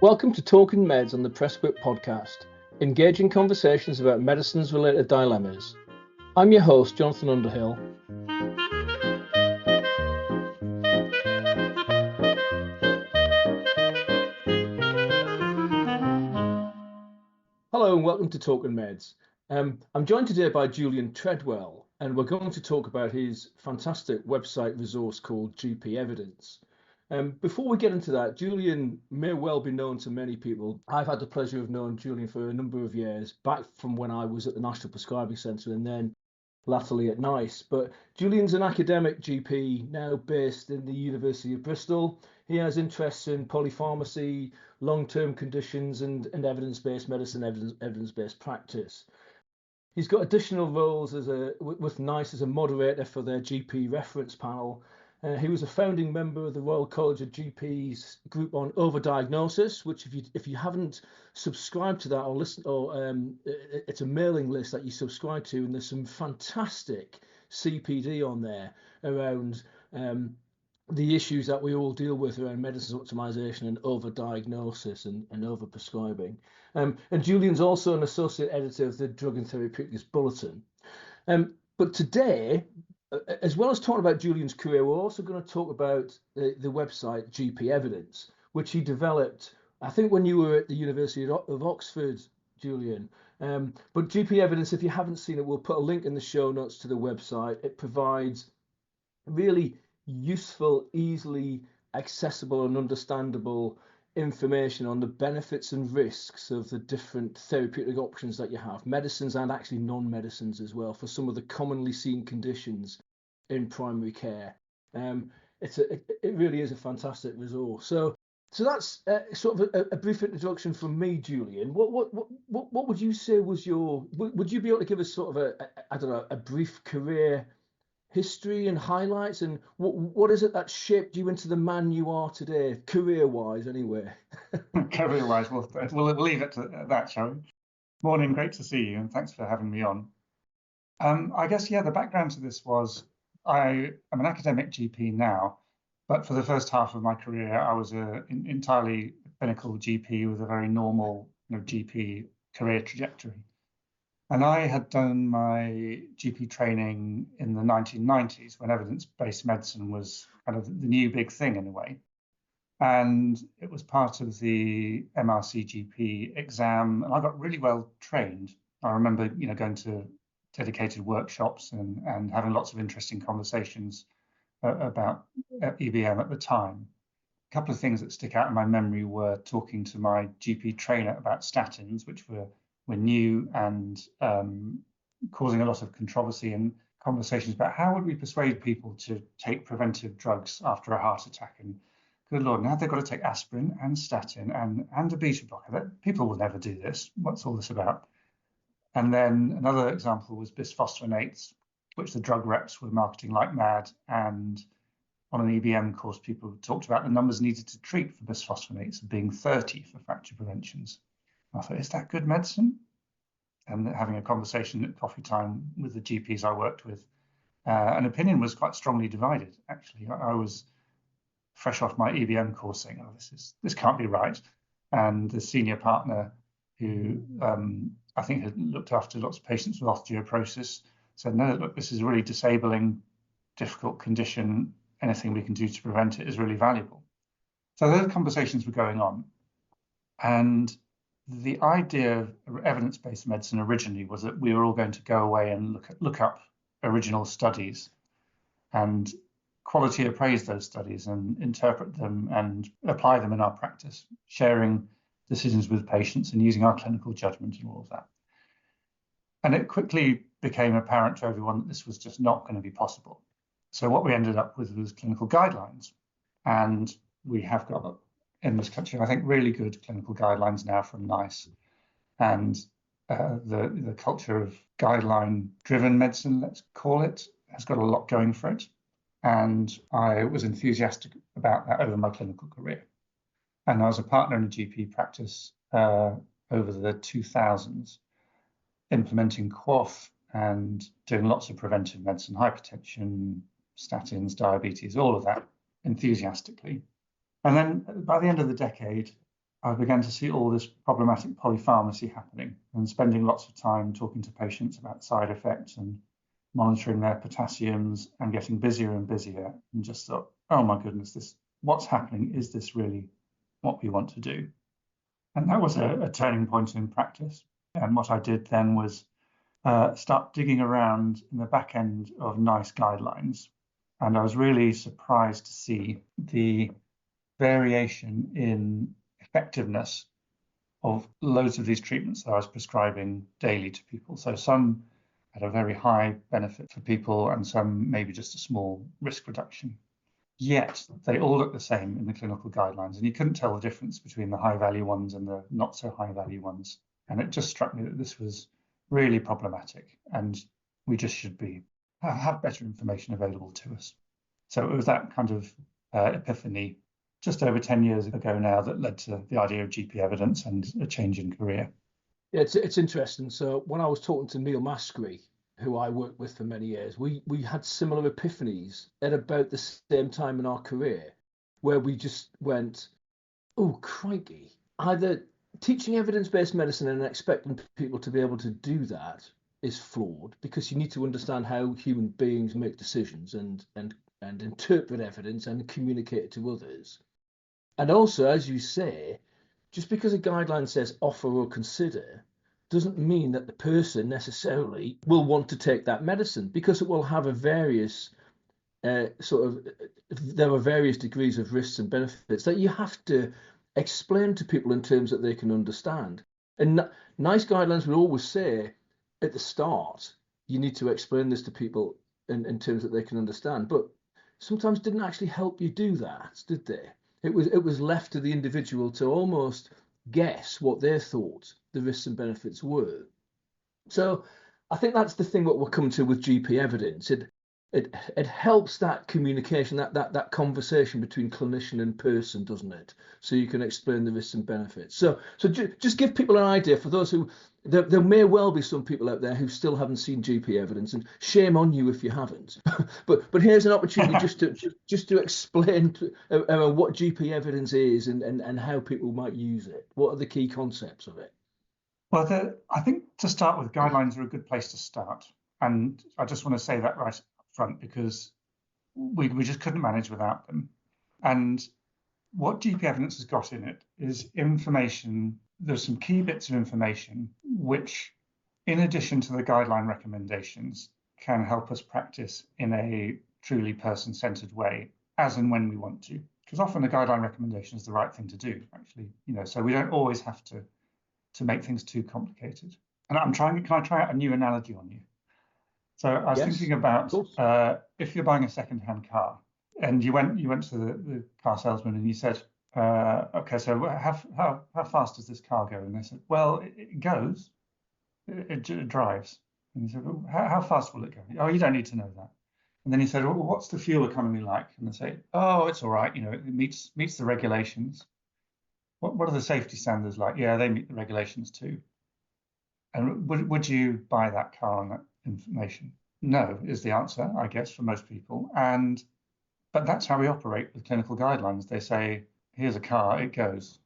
Welcome to Talking Meds on the PrescQIPP podcast, engaging conversations about medicines-related dilemmas. I'm your host, Jonathan Underhill. Hello and welcome to Talking Meds. I'm joined today by Julian Treadwell, and we're going to talk about his fantastic website resource called GP Evidence. Before we get into that, Julian may well be known to many people. I've had the pleasure of knowing Julian for a number of years, back from when I was at the National Prescribing Centre and then latterly at NICE. But Julian's an academic GP now based in the University of Bristol. He has interests in polypharmacy, long-term conditions and evidence-based medicine, evidence-based practice. He's got additional roles with NICE as a moderator for their GP reference panel. He was a founding member of the Royal College of GPs group on overdiagnosis, which if you haven't subscribed to that or listened, it's a mailing list that you subscribe to, and there's some fantastic CPD on there around the issues that we all deal with around medicines optimization and overdiagnosis and overprescribing. And Julian's also an associate editor of the Drug and Therapeutics Bulletin. But today, as well as talking about Julian's career, we're also going to talk about the website GP Evidence, which he developed, I think, when you were at the University of Oxford, Julian. But GP Evidence, if you haven't seen it, we'll put a link in the show notes to the website. It provides really useful, easily accessible and understandable information on the benefits and risks of the different therapeutic options that you have, medicines and actually non-medicines as well, for some of the commonly seen conditions in primary care. It really is a fantastic resource. So that's sort of a brief introduction from me, Julian. What would you say was would you be able to give us sort of a brief career history and highlights, and what is it that shaped you into the man you are today, career-wise anyway? Career-wise, we'll leave it to that, shall we? Morning, great to see you, and thanks for having me on. I guess, the background to this was I'm an academic GP now, but for the first half of my career, I was an entirely clinical GP with a very normal GP career trajectory. And I had done my GP training in the 1990s when evidence-based medicine was kind of the new big thing in a way. And it was part of the MRC GP exam, and I got really well trained. I remember, going to dedicated workshops and having lots of interesting conversations about EBM at the time. A couple of things that stick out in my memory were talking to my GP trainer about statins, which were new and causing a lot of controversy and conversations about how would we persuade people to take preventive drugs after a heart attack. And good Lord, now they've got to take aspirin and statin and a beta blocker. People will never do this. What's all this about? And then another example was bisphosphonates, which the drug reps were marketing like mad. And on an EBM course, people talked about the numbers needed to treat for bisphosphonates being 30 for fracture preventions. I thought, is that good medicine? And having a conversation at coffee time with the GPs I worked with, an opinion was quite strongly divided, actually. I was fresh off my EBM course saying, oh, this can't be right. And the senior partner who I think had looked after lots of patients with osteoporosis said, no, look, this is a really disabling, difficult condition. Anything we can do to prevent it is really valuable. So those conversations were going on. And the idea of evidence-based medicine originally was that we were all going to go away and look up original studies and quality appraise those studies and interpret them and apply them in our practice, sharing decisions with patients and using our clinical judgment and all of that. And it quickly became apparent to everyone that this was just not going to be possible. So what we ended up with was clinical guidelines. And we have got in this country, I think, really good clinical guidelines now from NICE, and the culture of guideline-driven medicine, let's call it, has got a lot going for it. And I was enthusiastic about that over my clinical career. And I was a partner in a GP practice over the 2000s, implementing QOF and doing lots of preventive medicine, hypertension, statins, diabetes, all of that enthusiastically. And then by the end of the decade, I began to see all this problematic polypharmacy happening and spending lots of time talking to patients about side effects and monitoring their potassiums and getting busier and busier, and just thought, oh my goodness, what's happening? Is this really what we want to do? And that was a turning point in practice. And what I did then was start digging around in the back end of NICE guidelines. And I was really surprised to see the variation in effectiveness of loads of these treatments that I was prescribing daily to people. So some had a very high benefit for people and some maybe just a small risk reduction. Yet they all look the same in the clinical guidelines, and you couldn't tell the difference between the high value ones and the not so high value ones. And it just struck me that this was really problematic, and we just should have better information available to us. So it was that kind of epiphany just over 10 years ago now that led to the idea of GP evidence and a change in career. Yeah, it's interesting. So when I was talking to Neil Maskery, who I worked with for many years, we had similar epiphanies at about the same time in our career, where we just went, oh, crikey, either teaching evidence-based medicine and expecting people to be able to do that is flawed, because you need to understand how human beings make decisions and interpret evidence and communicate it to others. And also, as you say, just because a guideline says offer or consider doesn't mean that the person necessarily will want to take that medicine, because it will have a various there are various degrees of risks and benefits that you have to explain to people in terms that they can understand. And NICE guidelines will always say at the start, you need to explain this to people in terms that they can understand, but sometimes didn't actually help you do that, did they? It was left to the individual to almost guess what they thought the risks and benefits were. So I think that's the thing what we're coming to with GP evidence. It helps that communication, that conversation between clinician and person, doesn't it? So you can explain the risks and benefits. So just give people an idea, for those who, there may well be some people out there who still haven't seen GP evidence, and shame on you if you haven't. but here's an opportunity just to explain what GP evidence is and how people might use it. What are the key concepts of it? Well, I think to start with, guidelines are a good place to start. And I just want to say that right up front, because we just couldn't manage without them. And what GP evidence has got in it is information. There's some key bits of information which, in addition to the guideline recommendations, can help us practice in a truly person-centered way, as and when we want to. Because often the guideline recommendation is the right thing to do, actually. So we don't always have to make things too complicated. And can I try out a new analogy on you? So I was thinking about if you're buying a second-hand car, and you went to the car salesman and you said, okay, so how fast does this car go? And they said, well, it goes, it drives. And he said, well, how fast will it go? Oh, you don't need to know that. And then he said, well, what's the fuel economy like? And they say, oh, it's all right, it meets the regulations. What are the safety standards like? Yeah, they meet the regulations too. And would you buy that car on that information? No, is the answer, I guess, for most people. But that's how we operate with clinical guidelines. They say, here's a car, it goes,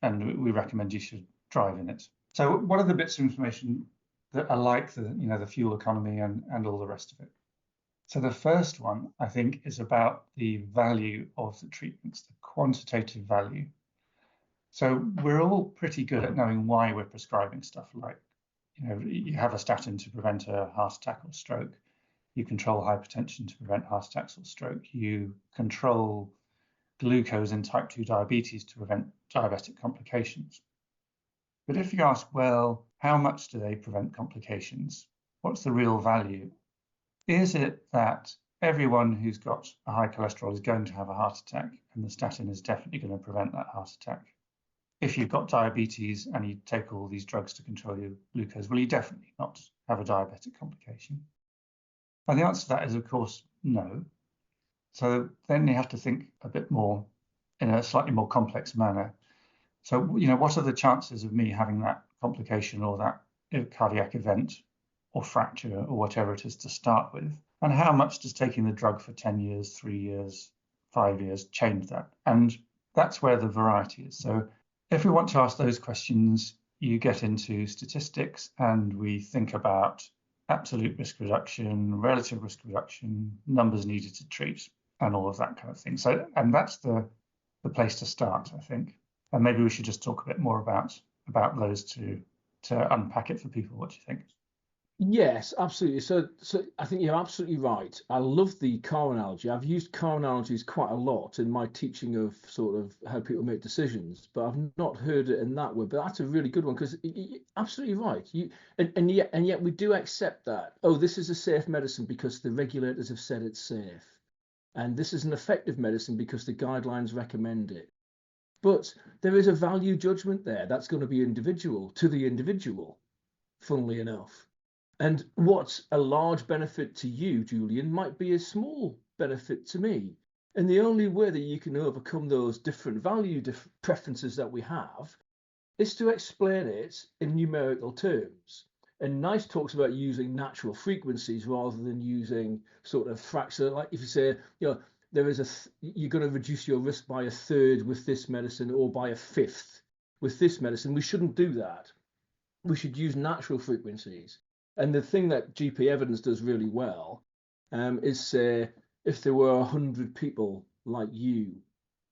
and we recommend you should drive in it. So what are the bits of information that are like the fuel economy and all the rest of it? So the first one, I think, is about the value of the treatments, the quantitative value. So we're all pretty good at knowing why we're prescribing stuff, like, you have a statin to prevent a heart attack or stroke. You control hypertension to prevent heart attacks or stroke. You control glucose in type 2 diabetes to prevent diabetic complications. But if you ask, well, how much do they prevent complications? What's the real value? Is it that everyone who's got a high cholesterol is going to have a heart attack, and the statin is definitely going to prevent that heart attack? If you've got diabetes and you take all these drugs to control your glucose, will you definitely not have a diabetic complication? And the answer to that is, of course, no. So then you have to think a bit more in a slightly more complex manner. So, what are the chances of me having that complication or that cardiac event or fracture or whatever it is to start with? And how much does taking the drug for 10 years, 3 years, 5 years change that? And that's where the variety is. So if we want to ask those questions, you get into statistics and we think about absolute risk reduction, relative risk reduction, numbers needed to treat, and all of that kind of thing. So, and that's the place to start, I think. And maybe we should just talk a bit more about those to unpack it for people. What do you think? Yes, absolutely. So I think you're absolutely right. I love the car analogy. I've used car analogies quite a lot in my teaching of sort of how people make decisions, but I've not heard it in that way. But that's a really good one because you're absolutely right. And yet we do accept that. Oh, this is a safe medicine because the regulators have said it's safe, and this is an effective medicine because the guidelines recommend it. But there is a value judgment there that's going to be individual to the individual, funnily enough. And what's a large benefit to you, Julian, might be a small benefit to me. And the only way that you can overcome those different value preferences that we have is to explain it in numerical terms. And NICE talks about using natural frequencies rather than using sort of fractions. Like if you say, you're going to reduce your risk by a third with this medicine or by a fifth with this medicine. We shouldn't do that. We should use natural frequencies. And the thing that GP evidence does really well is say, if there were 100 people like you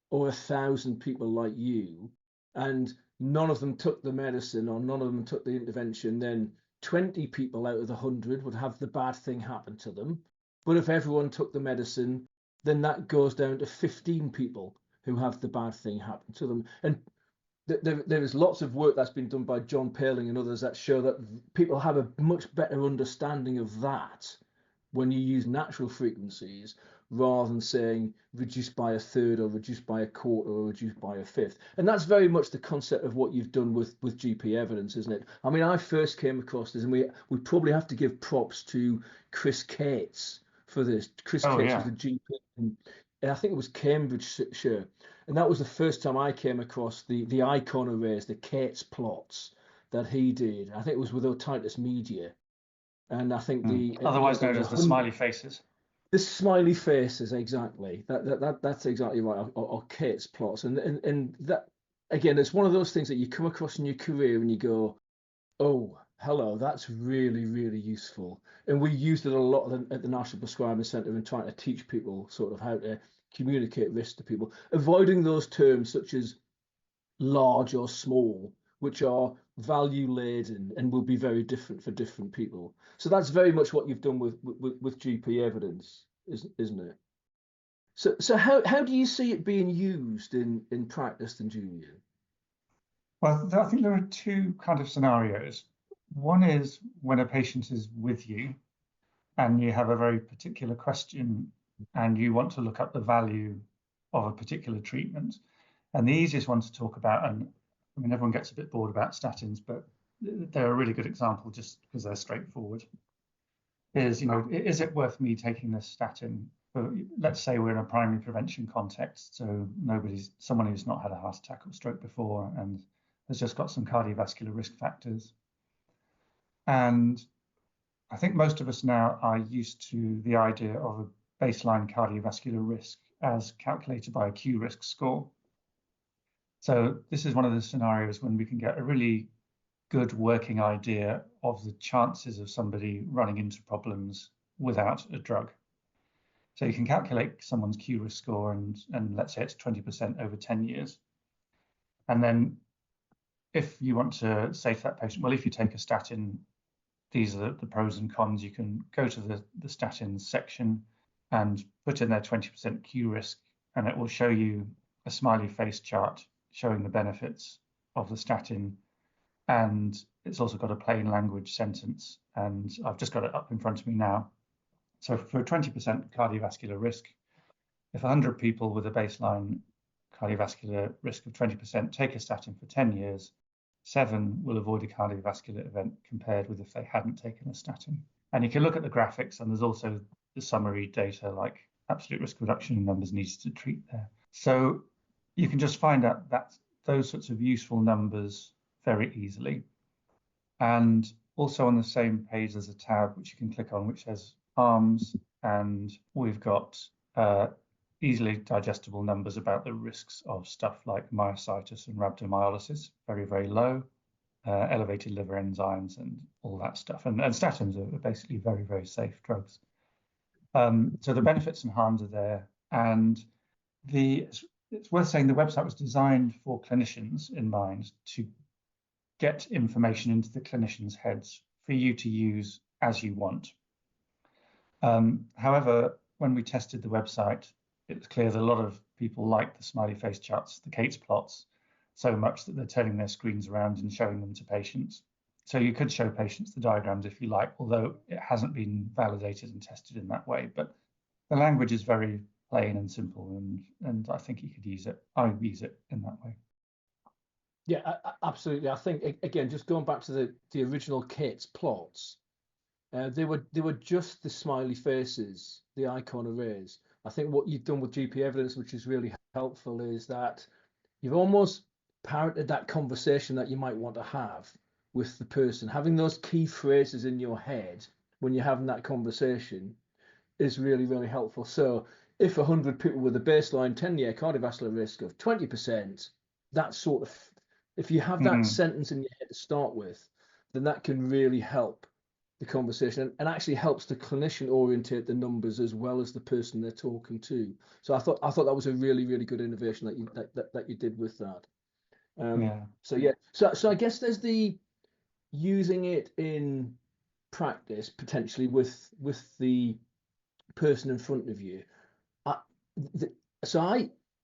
or 1,000 people like you, and none of them took the medicine or none of them took the intervention, then 20 people out of the 100 would have the bad thing happen to them. But if everyone took the medicine, then that goes down to 15 people who have the bad thing happen to them. And there is lots of work that's been done by John Paling and others that show that people have a much better understanding of that when you use natural frequencies rather than saying reduced by a third or reduced by a quarter or reduced by a fifth. And that's very much the concept of what you've done with GP evidence, isn't it? I mean, I first came across this, and we probably have to give props to Chris Cates for this. Chris Cates was the GP, and I think it was Cambridgeshire. And that was the first time I came across the icon arrays, the Cates plots that he did. I think it was with Otitis Media. And I think otherwise known as the smiley faces. The smiley faces, exactly. That's exactly right. Or Cates plots. And that, again, it's one of those things that you come across in your career and you go, oh, hello, that's really, really useful. And we used it a lot at the National Prescribing Centre in trying to teach people sort of how to communicate risk to people, avoiding those terms such as large or small, which are value laden and will be very different for different people. So that's very much what you've done with GP evidence, isn't it? So how do you see it being used in practice, then, Julian? Well, I think there are two kind of scenarios. One is when a patient is with you and you have a very particular question and you want to look up the value of a particular treatment. And the easiest one to talk about, and I mean, everyone gets a bit bored about statins, but they're a really good example just because they're straightforward, is, is it worth me taking this statin? Let's say we're in a primary prevention context, so someone who's not had a heart attack or stroke before and has just got some cardiovascular risk factors. And I think most of us now are used to the idea of a baseline cardiovascular risk as calculated by a Q risk score. So this is one of the scenarios when we can get a really good working idea of the chances of somebody running into problems without a drug. So you can calculate someone's Q risk score and let's say it's 20% over 10 years. And then if you want to say to that patient, well, if you take a statin, these are the pros and cons, you can go to the statins section and put in their 20% Q risk, and it will show you a smiley face chart showing the benefits of the statin. And it's also got a plain language sentence, and I've just got it up in front of me now. So for 20% cardiovascular risk, if 100 people with a baseline cardiovascular risk of 20% take a statin for 10 years, 7 will avoid a cardiovascular event compared with if they hadn't taken a statin. And you can look at the graphics, and there's also the summary data like absolute risk reduction and numbers needed to treat there. So you can just find out those sorts of useful numbers very easily. And also on the same page, there's a tab which you can click on which says harms, and we've got easily digestible numbers about the risks of stuff like myositis and rhabdomyolysis, very, very low, elevated liver enzymes and all that stuff. And statins are basically very, very safe drugs. So the benefits and harms are there. And it's worth saying the website was designed for clinicians in mind to get information into the clinicians' heads for you to use as you want. However, when we tested the website, it was clear that a lot of people like the smiley face charts, the Kate's plots, so much that they're turning their screens around and showing them to patients. So you could show patients the diagrams if you like, although it hasn't been validated and tested in that way. But the language is very plain and simple, and I think you could use it. I would use it in that way. Yeah, absolutely. I think, again, just going back to the original Kate's plots, they were just the smiley faces, the icon arrays. I think what you've done with GP evidence, which is really helpful, is that you've almost parroted that conversation that you might want to have with the person. Having those key phrases in your head when you're having that conversation is really, really helpful. So if 100 people with a baseline 10-year cardiovascular risk of 20%, that sort of, if you have that sentence in your head to start with, then that can really help the conversation and actually helps the clinician orientate the numbers as well as the person they're talking to. So I thought that was a really, really good innovation that you did with that. So yeah, so I guess there's the using it in practice potentially with the person in front of you.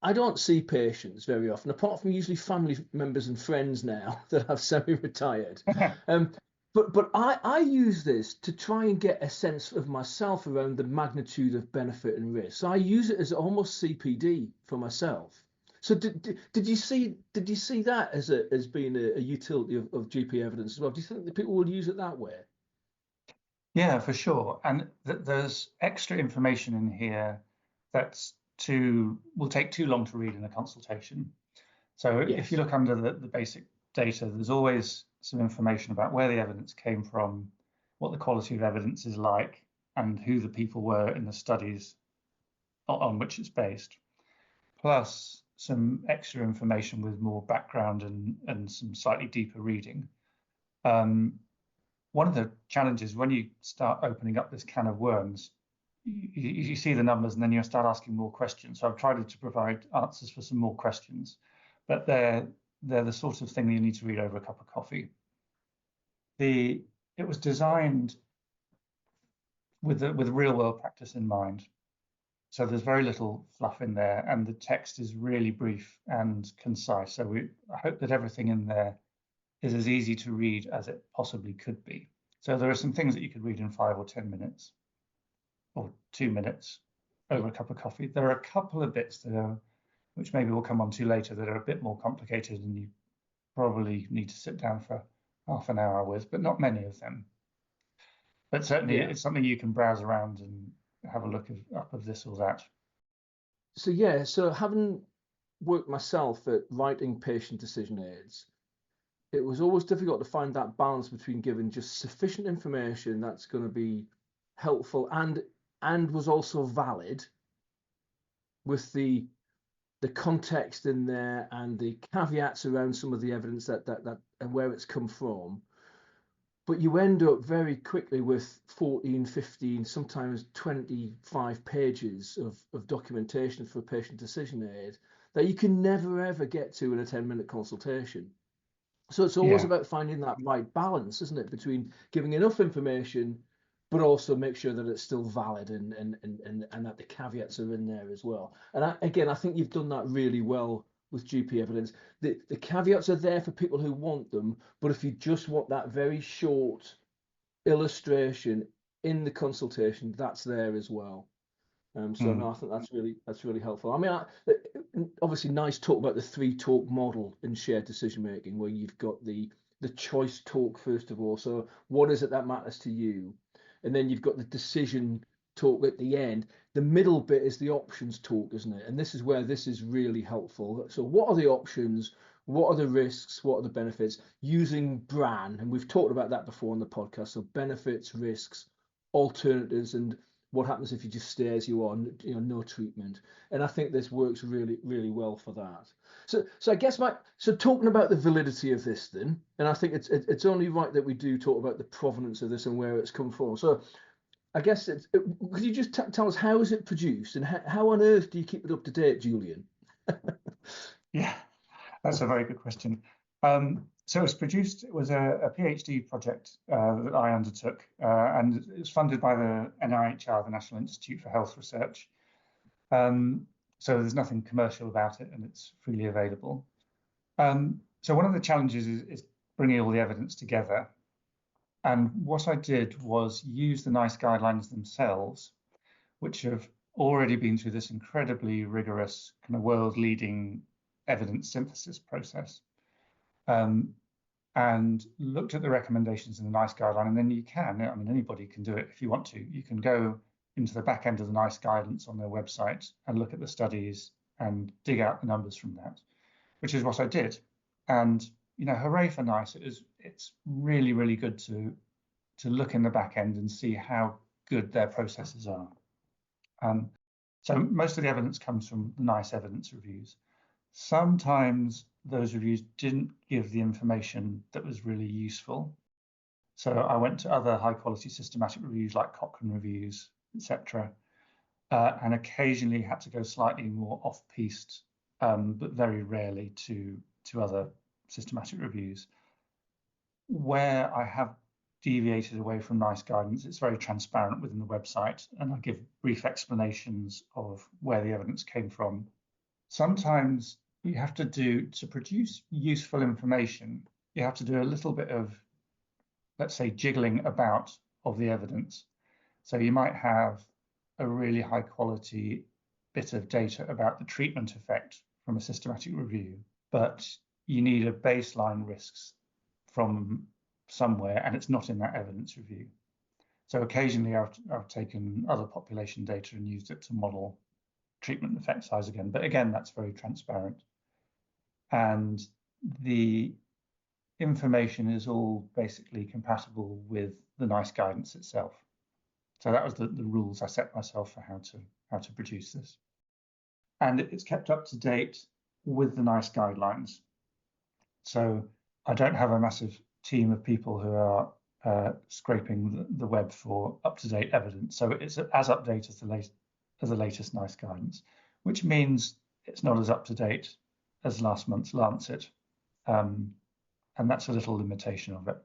I don't see patients very often, apart from usually family members and friends now that I've semi-retired. But I use this to try and get a sense of myself around the magnitude of benefit and risk. So I use it as almost CPD for myself. So did you see that as being a utility of GP evidence as well? Do you think that people will use it that way? Yeah, for sure. And there's extra information in here will take too long to read in a consultation. So if you look under the basic data, there's always some information about where the evidence came from, what the quality of evidence is like, and who the people were in the studies on which it's based, plus some extra information with more background and some slightly deeper reading. One of the challenges when you start opening up this can of worms, you see the numbers and then you start asking more questions. So I've tried to provide answers for some more questions, but they're the sort of thing you need to read over a cup of coffee. It was designed with real world practice in mind. So there's very little fluff in there, and the text is really brief and concise. So I hope that everything in there is as easy to read as it possibly could be. So there are some things that you could read in 5 or 10 minutes, or 2 minutes over a cup of coffee. There are a couple of bits which maybe we'll come on to later, that are a bit more complicated and you probably need to sit down for half an hour with, but not many of them. But certainly it's something you can browse around and have a look up of this or that. So having worked myself at writing patient decision aids, it was always difficult to find that balance between giving just sufficient information that's going to be helpful and was also valid, with the context in there and the caveats around some of the evidence that and where it's come from. But you end up very quickly with 14, 15, sometimes 25 pages of documentation for a patient decision aid that you can never ever get to in a 10-minute consultation. So it's always about finding that right balance, isn't it, between giving enough information, but also make sure that it's still valid and that the caveats are in there as well. And I think you've done that really well with GP evidence. The caveats are there for people who want them, but if you just want that very short illustration in the consultation, that's there as well. No, I think that's really helpful. I mean, obviously nice talk about the 3-talk model in shared decision making, where you've got the choice talk first of all. So what is it that matters to you? And then you've got the decision talk at the end. The middle bit is the options talk, isn't it? And this is where this is really helpful. So what are the options? What are the risks? What are the benefits? Using BRAN, and we've talked about that before on the podcast. So benefits, risks, alternatives, and what happens if he just stares you on, no treatment. And I think this works really, really well for that. So I guess so talking about the validity of this then, and I think it's only right that we do talk about the provenance of this and where it's come from. So I guess could you just tell us how is it produced and how on earth do you keep it up to date, Julian? Yeah, that's a very good question. So it was produced, it was a PhD project that I undertook, and it was funded by the NIHR, the National Institute for Health Research. So there's nothing commercial about it, and it's freely available. So one of the challenges is bringing all the evidence together. And what I did was use the NICE guidelines themselves, which have already been through this incredibly rigorous kind of world-leading evidence synthesis process, and looked at the recommendations in the NICE guideline. And then you can, I mean, anybody can do it if you want to. You can go into the back end of the NICE guidance on their website and look at the studies and dig out the numbers from that, which is what I did. And hooray for NICE! It's really, really good to look in the back end and see how good their processes are. So most of the evidence comes from the NICE evidence reviews. Sometimes those reviews didn't give the information that was really useful. So I went to other high quality systematic reviews like Cochrane reviews, etc., and occasionally had to go slightly more off-piste, but very rarely to other systematic reviews. Where I have deviated away from NICE guidance, it's very transparent within the website, and I give brief explanations of where the evidence came from. Sometimes you have to produce useful information, you have to do a little bit of, let's say, jiggling about of the evidence. So you might have a really high quality bit of data about the treatment effect from a systematic review, but you need a baseline risks from somewhere, and it's not in that evidence review. So occasionally I've taken other population data and used it to model treatment effect size again. But again, that's very transparent. And the information is all basically compatible with the NICE guidance itself. So that was the rules I set myself for how to produce this. And it's kept up to date with the NICE guidelines. So I don't have a massive team of people who are scraping the web for up-to-date evidence. So it's as up-to-date as the latest NICE guidance, which means it's not as up-to-date as last month's Lancet. And that's a little limitation of it.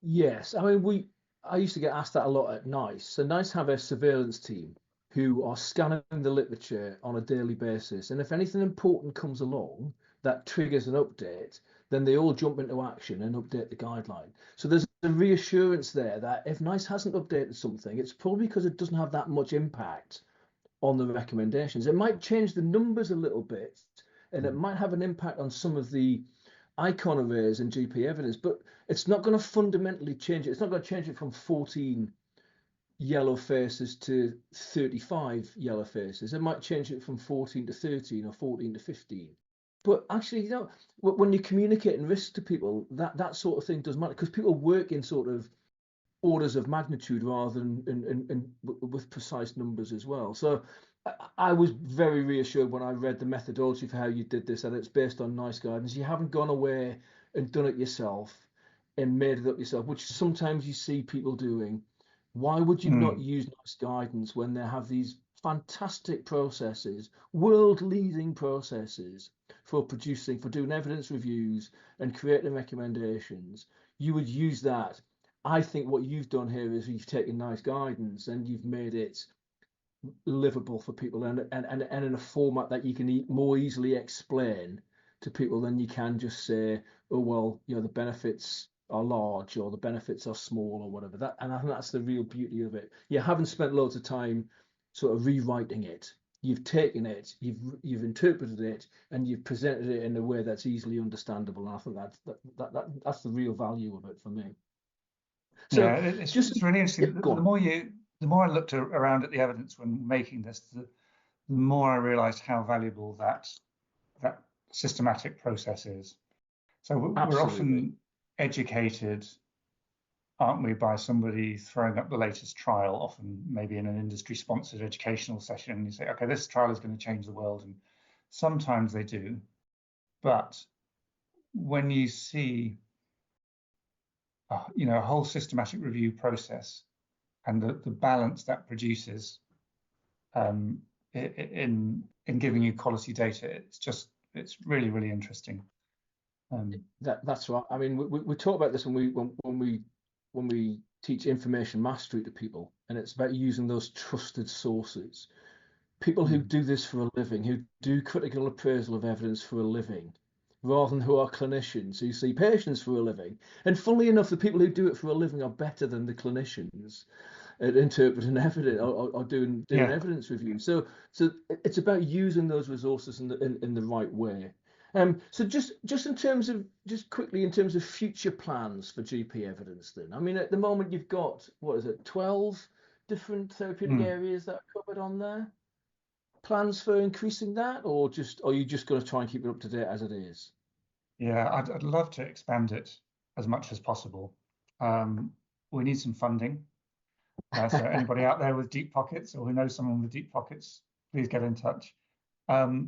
Yes, I mean, I used to get asked that a lot at NICE. So NICE have a surveillance team who are scanning the literature on a daily basis. And if anything important comes along that triggers an update, then they all jump into action and update the guideline. So there's a reassurance there that if NICE hasn't updated something, it's probably because it doesn't have that much impact on the recommendations. It might change the numbers a little bit, and it might have an impact on some of the icon arrays and GP evidence, but it's not going to fundamentally change it. It's not going to change it from 14 yellow faces to 35 yellow faces. It might change it from 14 to 13 or 14 to 15. But actually, when you communicate and risk to people, that sort of thing does matter, because people work in sort of orders of magnitude rather than with precise numbers as well. So I was very reassured when I read the methodology for how you did this, that it's based on NICE guidance. You haven't gone away and done it yourself and made it up yourself, which sometimes you see people doing. Why would you not use NICE guidance when they have these fantastic processes, world-leading processes for doing evidence reviews and creating recommendations? You would use that. I think what you've done here is you've taken NICE guidance and you've made it livable for people, and in a format that you can more easily explain to people than you can just say, oh well, the benefits are large or the benefits are small or whatever. And I think that's the real beauty of it. You haven't spent loads of time sort of rewriting it. You've taken it, you've interpreted it, and you've presented it in a way that's easily understandable. And I think that's the real value of it for me. So yeah, it's really interesting. Yeah, the more I looked around at the evidence when making this, the more I realised how valuable that systematic process is. So we're often educated aren't we, by somebody throwing up the latest trial, often maybe in an industry-sponsored educational session. You say, okay, this trial is going to change the world, and sometimes they do. But when you see, a whole systematic review process and the balance that produces in giving you quality data, it's really, really interesting. That's right. I mean, we talk about this when we teach information mastery to people, and it's about using those trusted sources. People who do this for a living, who do critical appraisal of evidence for a living, rather than who are clinicians who see patients for a living. And funnily enough, the people who do it for a living are better than the clinicians at interpreting evidence or doing evidence review. So it's about using those resources in the right way. So just in terms of quickly in terms of future plans for GP evidence, then, I mean, at the moment you've got, what is it, 12 different therapeutic areas that are covered on there. Plans for increasing that, or are you just going to try and keep it up to date as it is? Yeah, I'd love to expand it as much as possible. We need some funding. So anybody out there with deep pockets, or who knows someone with deep pockets, please get in touch. I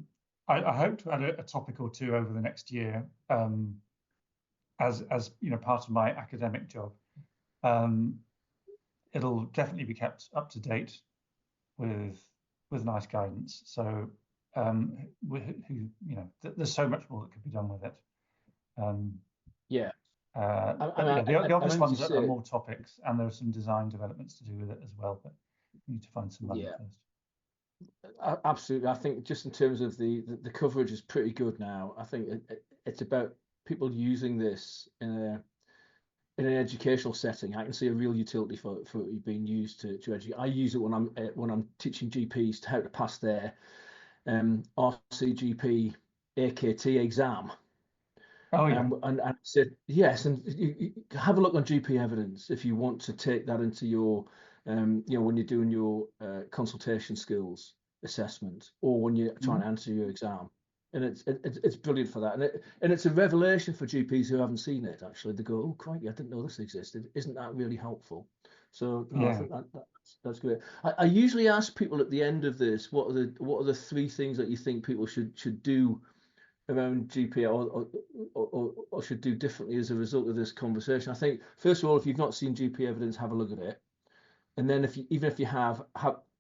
hope to add a topic or two over the next year, as part of my academic job. It'll definitely be kept up to date with nice guidance. So there's so much more that could be done with it. The obvious ones are more topics, and there are some design developments to do with it as well, but we need to find some money first. Absolutely. I think just in terms of the coverage is pretty good now. I think it's about people using this in an educational setting. I can see a real utility for it being used to educate. I use it when I'm teaching GPs to how to pass their RCGP AKT exam. Oh yeah. And said yes, and you have a look on GP evidence if you want to take that into your when you're doing your consultation skills assessment, or when you're trying to answer your exam. And it's brilliant for that, and it's a revelation for GPs who haven't seen it. Actually, they go, "Oh, crikey, I didn't know this existed." Isn't that really helpful? So I think that's great. I usually ask people at the end of this, what are the three things that you think people should do around GP or should do differently as a result of this conversation. I think first of all, if you've not seen GP evidence, have a look at it, and then even if you have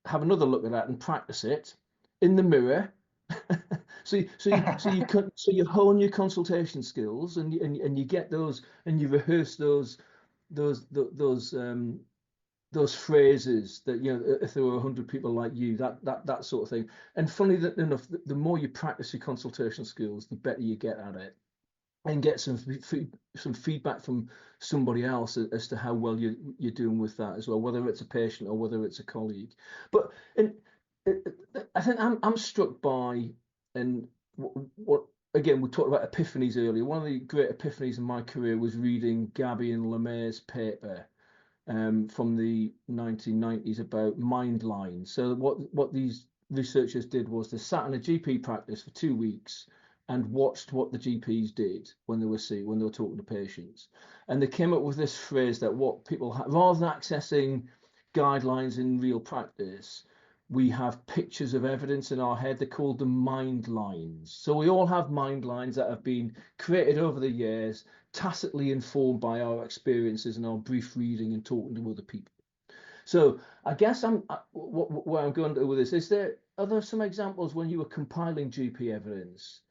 another look at that and practice it in the mirror. so you hone your consultation skills, and you get those, and you rehearse those phrases that, if there were 100 people like you, that sort of thing. And funny enough, the more you practice your consultation skills, the better you get at it, and get some feedback from somebody else as to how well you're doing with that as well, whether it's a patient or whether it's a colleague. But I think I'm struck by, and what again, we talked about epiphanies earlier. One of the great epiphanies in my career was reading Gabbay and Le May's paper from the 1990s about mind lines. So what these researchers did was they sat in a GP practice for 2 weeks and watched what the GPs did when they were talking to patients, and they came up with this phrase that what people rather than accessing guidelines in real practice, we have pictures of evidence in our head. They're called the mind lines. So we all have mind lines that have been created over the years, tacitly informed by our experiences and our brief reading and talking to other people. So I guess where I'm going to with this, are there some examples when you were compiling GP evidence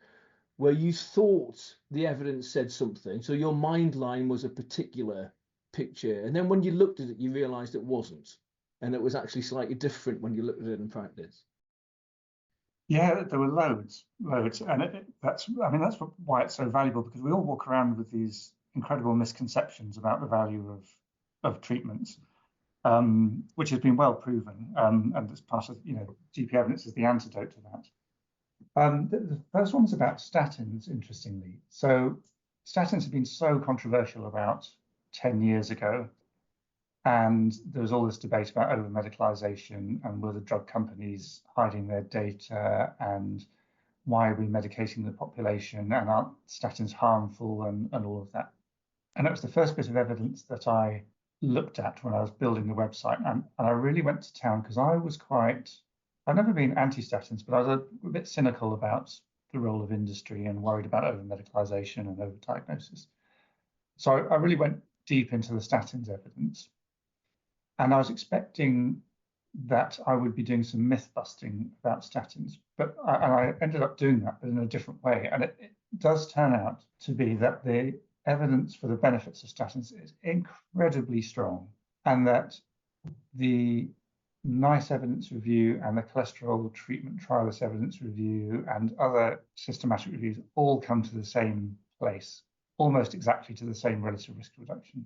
where you thought the evidence said something, so your mind line was a particular picture, and then when you looked at it, you realized it wasn't, and it was actually slightly different when you looked at it in practice? Yeah, there were loads, and that's why it's so valuable, because we all walk around with these incredible misconceptions about the value of treatments, which has been well proven, and as part of GP evidence is the antidote to that. The first one was about statins, interestingly. So statins have been so controversial about 10 years ago, and there was all this debate about over-medicalization and were the drug companies hiding their data, and why are we medicating the population, and are statins harmful, and all of that. And that was the first bit of evidence that I looked at when I was building the website, and I really went to town because I've never been anti-statins, but I was a bit cynical about the role of industry and worried about over-medicalization and over-diagnosis. So I really went deep into the statins evidence, and I was expecting that I would be doing some myth busting about statins, but I ended up doing that, but in a different way. And it does turn out to be that the evidence for the benefits of statins is incredibly strong, and that the NICE evidence review and the cholesterol treatment trialist evidence review and other systematic reviews all come to the same place, almost exactly to the same relative risk reduction.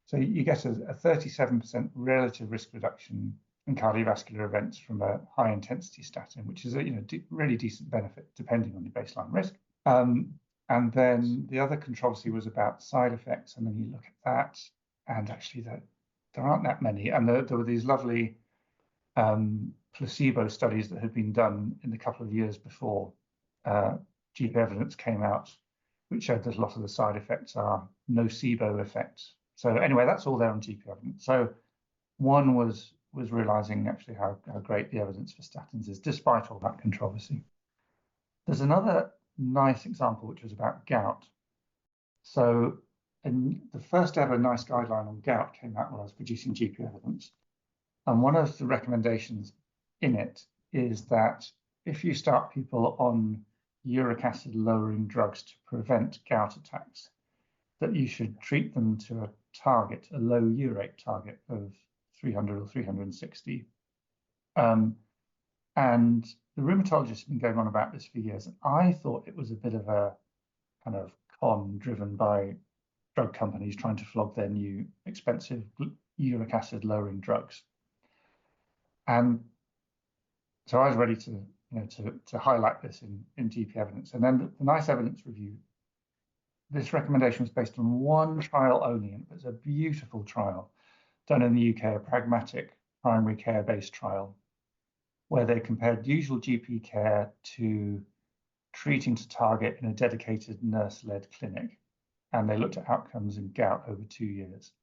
So you get a 37% relative risk reduction in cardiovascular events from a high intensity statin, which is a really decent benefit depending on your baseline risk. And then the other controversy was about side effects. And then you look at that, and actually there aren't that many. And there were these lovely placebo studies that had been done in the couple of years before GP evidence came out, which showed that a lot of the side effects are nocebo effects. So anyway, that's all there on GP evidence. So one was realizing actually how great the evidence for statins is, despite all that controversy. There's another nice example, which was about gout. So the first ever NICE guideline on gout came out when I was producing GP evidence. And one of the recommendations in it is that if you start people on uric acid lowering drugs to prevent gout attacks, that you should treat them to a target, a low urate target of 300 or 360. And the rheumatologists have been going on about this for years. And I thought it was a bit of a kind of con driven by drug companies trying to flog their new expensive uric acid lowering drugs. And so I was ready to highlight this in GP evidence. And then the NICE evidence review, this recommendation was based on one trial only, and it was a beautiful trial done in the UK, a pragmatic primary care-based trial, where they compared usual GP care to treating to target in a dedicated nurse-led clinic. And they looked at outcomes in gout over 2 years.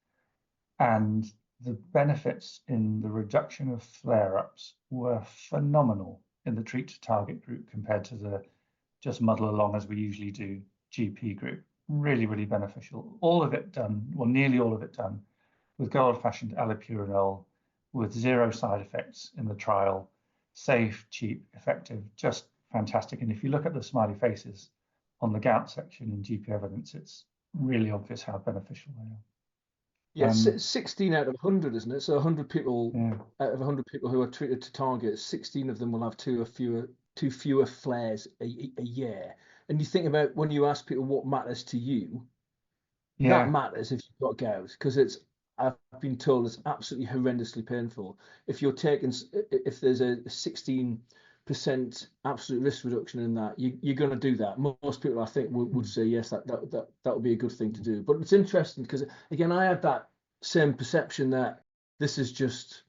And the benefits in the reduction of flare-ups were phenomenal in the treat to target group compared to the just muddle along as we usually do GP group. Really, really beneficial. All of it done, well, nearly all of it done, with good old-fashioned allopurinol, with 0 side effects in the trial, safe, cheap, effective, just fantastic. And if you look at the smiley faces on the gout section in GP evidence, it's really obvious how beneficial they are. Yeah, 16 out of 100, isn't it? So 100 people, out of 100 people who are treated to target, 16 of them will have two fewer flares a year. And you think about when you ask people what matters to you, that matters if you've got gout, because I've been told it's absolutely horrendously painful. If there's a 16% absolute risk reduction in that, you're going to do that. Most people, I think, would say yes, that would be a good thing to do. But it's interesting because, again, I had that same perception that this is just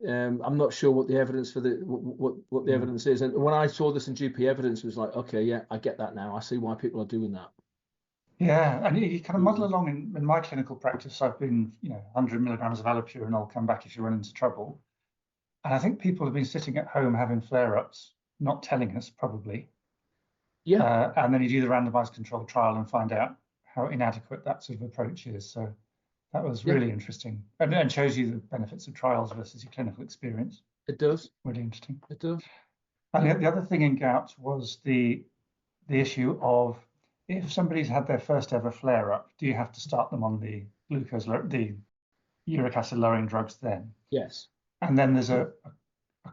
I'm not sure what the evidence for what the evidence is. And when I saw this in GP evidence, it was like, okay, yeah, I get that now. I see why people are doing that. Yeah, and you kind of muddle along in my clinical practice. I've been, 100 milligrams of allopurinol, come back if you run into trouble. And I think people have been sitting at home having flare-ups, not telling us probably. Yeah. And then you do the randomized controlled trial and find out how inadequate that sort of approach is. So that was really interesting, and shows you the benefits of trials versus your clinical experience. It does. Really interesting. It does. And the other thing in gout was the issue of, if somebody's had their first ever flare-up, do you have to start them on the uric acid lowering drugs then? Yes. And then there's a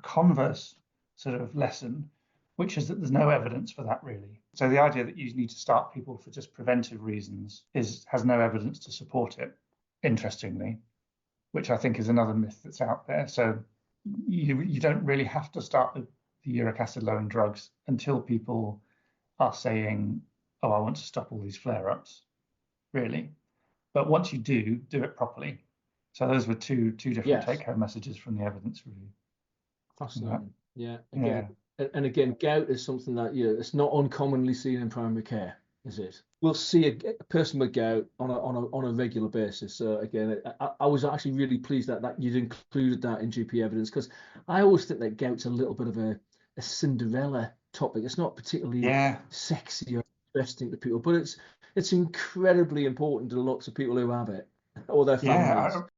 converse sort of lesson, which is that there's no evidence for that really. So the idea that you need to start people for just preventive reasons has no evidence to support it, interestingly, which I think is another myth that's out there. So you don't really have to start the uric acid lowering drugs until people are saying, oh, I want to stop all these flare-ups, really. But once you do it properly. So those were two different take-home messages from the evidence review. Fascinating. Yeah. Again, and again, gout is something that it's not uncommonly seen in primary care. is it? We'll see a person with gout on a regular basis. So again, I was actually really pleased that you'd included that in GP evidence, because I always think that gout's a little bit of a Cinderella topic. It's not particularly Yeah, sexy or interesting to people, but it's incredibly important to lots of people who have it or their yeah. families.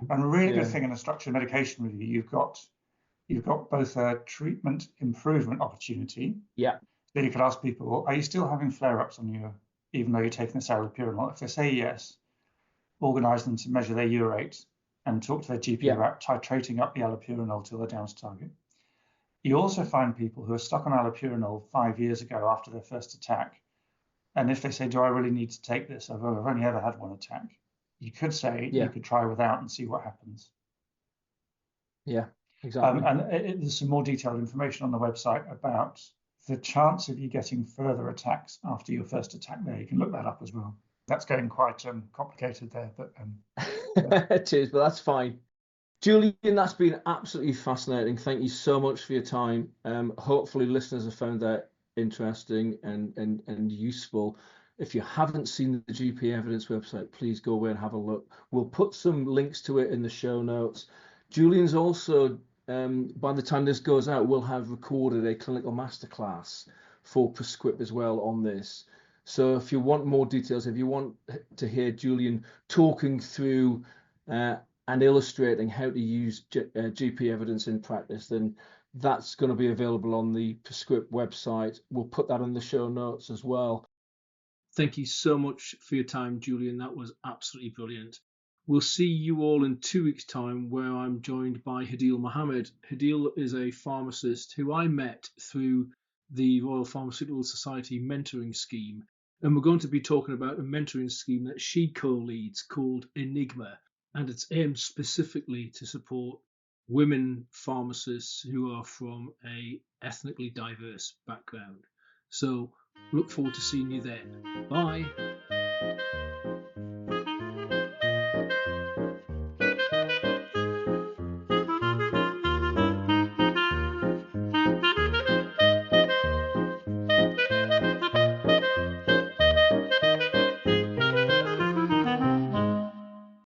And a really good Yeah, thing in a structured medication review, you've got both a treatment improvement opportunity. yeah, Then you could ask people, well, are you still having flare-ups on you, even though you're taking this allopurinol? If they say yes, organise them to measure their urate and talk to their GP yeah, about titrating up the allopurinol till they're down to target. You also find people who are stuck on allopurinol 5 years ago after their first attack. And if they say, do I really need to take this? I've only ever had one attack. You could say you yeah, could try without and see what happens. yeah, exactly. And there's some more detailed information on the website about the chance of you getting further attacks after your first attack there. You can look that up as well. That's getting quite complicated there, but yeah. It is, but that's fine. Julian, that's been absolutely fascinating. Thank you so much for your time. Hopefully, listeners have found that interesting and useful. If you haven't seen the GP Evidence website, please go away and have a look. We'll put some links to it in the show notes. Julian's also, by the time this goes out, we'll have recorded a clinical masterclass for PrescQIPP as well on this. So if you want more details, if you want to hear Julian talking through and illustrating how to use GP evidence in practice, then that's going to be available on the PrescQIPP website. We'll put that in the show notes as well. Thank you so much for your time, Julian. That was absolutely brilliant. We'll see you all in 2 weeks' time, where I'm joined by Hadil Mohammed. Hadil is a pharmacist who I met through the Royal Pharmaceutical Society mentoring scheme. And we're going to be talking about a mentoring scheme that she co-leads called Enigma. And it's aimed specifically to support women pharmacists who are from a ethnically diverse background. So look forward to seeing you then. Bye.